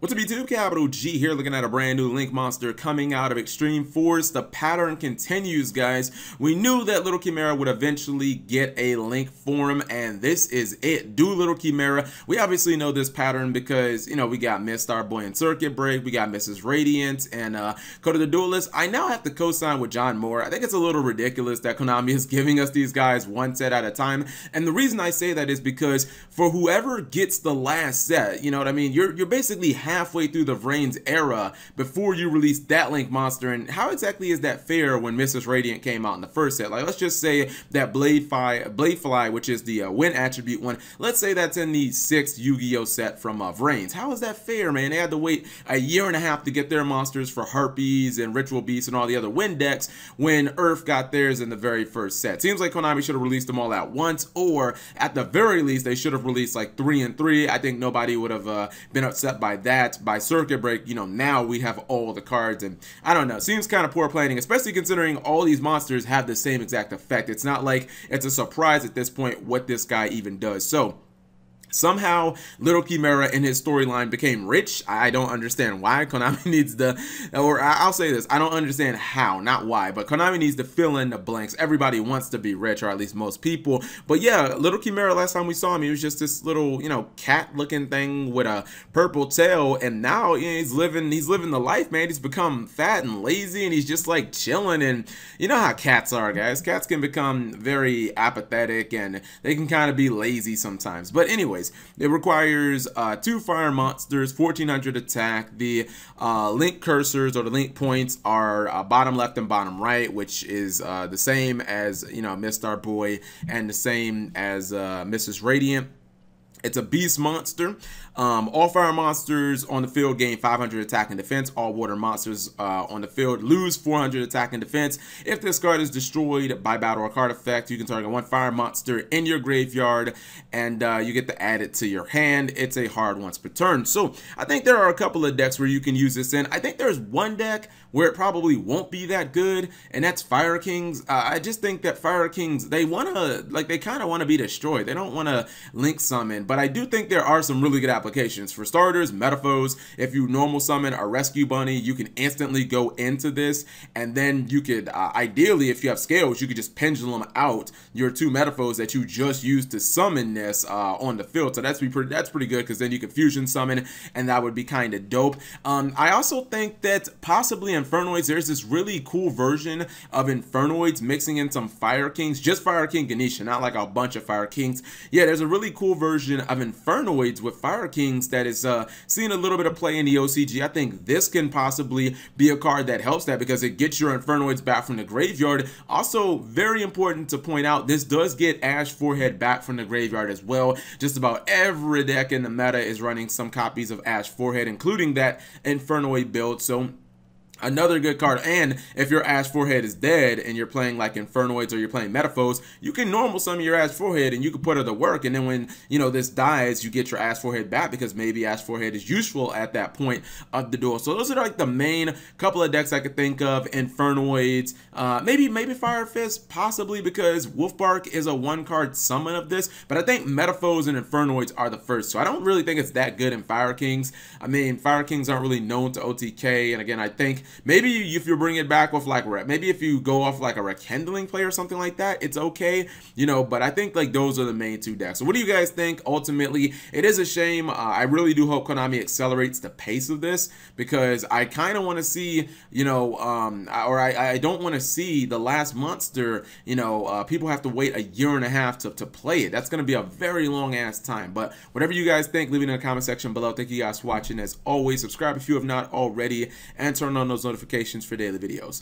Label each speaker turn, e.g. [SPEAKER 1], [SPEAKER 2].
[SPEAKER 1] What's up YouTube? Capital G here, looking at a brand new Link monster coming out of Extreme Force. The pattern continues, guys. We knew that Little Chimera would eventually get a Link form, and this is it. Do Little Chimera. We obviously know this pattern because, you know, we got Miss Starboy in Circuit Break, we got Mrs. Radiant, and Code of the Duelist. I now have to co-sign with John Moore. I think it's a little ridiculous that Konami is giving us these guys one set at a time, and the reason I say that is because for whoever gets the last set, you know what I mean, you're basically halfway through the Vrains era before you release that Link monster. And how exactly is that fair when Mrs. Radiant came out in the first set? Like, let's just say that Bladefly, which is the win attribute one, let's say that's in the 6th Yu-Gi-Oh set from Vrains. How is that fair, man? They had to wait a year and a half to get their monsters for Harpies and Ritual Beasts and all the other win decks when Earth got theirs in the very first set. Seems like Konami should have released them all at once, or at the very least they should have released like 3 and 3. I think nobody would have been upset by that. By Circuit Break, you know, now we have all the cards, and I don't know, seems kind of poor planning, especially considering all these monsters have the same exact effect. It's not like it's a surprise at this point what this guy even does. So somehow Little Chimera in his storyline became rich. I don't understand why. Konami needs to, or I'll say this, I don't understand how, not why, but Konami needs to fill in the blanks. Everybody wants to be rich, or at least most people. But yeah, Little Chimera, last time we saw him, he was just this little, you know, cat looking thing with a purple tail, and now, you know, he's living the life, man. He's become fat and lazy, and he's just like chilling. And you know how cats are, guys. Cats can become very apathetic, and they can kind of be lazy sometimes. But anyway, it requires 2 fire monsters, 1400 attack. The link cursors, or the link points, are bottom left and bottom right, which is the same as, you know, Miss Starboy and the same as Mrs. Radiant. It's a beast monster. All fire monsters on the field gain 500 attack and defense. All water monsters on the field lose 400 attack and defense. If this card is destroyed by battle or card effect, you can target 1 fire monster in your graveyard, and you get to add it to your hand. It's a hard once per turn. So I think there are a couple of decks where you can use this in. I think there's one deck where it probably won't be that good, and that's Fire Kings. I just think that Fire Kings, they kind of want to be destroyed. They don't want to link summon. But I do think there are some really good applications. For starters, Metaphors. If you normal summon a Rescue Bunny, you can instantly go into this, and then you could, ideally, if you have scales, you could just pendulum out your 2 Metaphors that you just used to summon this on the field. So that's pretty good, because then you can fusion summon, and that would be kind of dope. I also think that possibly Infernoids, there's this really cool version of Infernoids mixing in some Fire Kings, just Fire King Ganesha, not like a bunch of Fire Kings. Yeah, there's a really cool version of Infernoids with Fire Kings that is seeing a little bit of play in the OCG. I think this can possibly be a card that helps that, because it gets your Infernoids back from the graveyard. Also, very important to point out, this does get Ash Forehead back from the graveyard as well. Just about every deck in the meta is running some copies of Ash Forehead, including that Infernoid build. So another good card. And if your Ash Forehead is dead and you're playing like Infernoids, or you're playing Metaphors, you can normal summon your Ash Forehead and you can put her to work, and then when, you know, this dies, you get your Ash Forehead back, because maybe Ash Forehead is useful at that point of the duel. So those are like the main couple of decks I could think of. Infernoids, maybe Fire Fist, possibly, because Wolfbark is a 1-card summon of this, but I think Metaphors and Infernoids are the first. So I don't really think it's that good in Fire Kings. I mean, Fire Kings aren't really known to OTK, and again, I think maybe if you bring it back with like, maybe if you go off like a Rekindling play or something like that, it's okay, you know, but I think like those are the main 2 decks. So what do you guys think? Ultimately, it is a shame. I really do hope Konami accelerates the pace of this, because I kind of want to see, you know, I don't want to see the last monster, you know, people have to wait a year and a half to play it. That's going to be a very long ass time. But whatever you guys think, leave it in the comment section below. Thank you guys for watching. As always, subscribe if you have not already, and turn on those notifications for daily videos.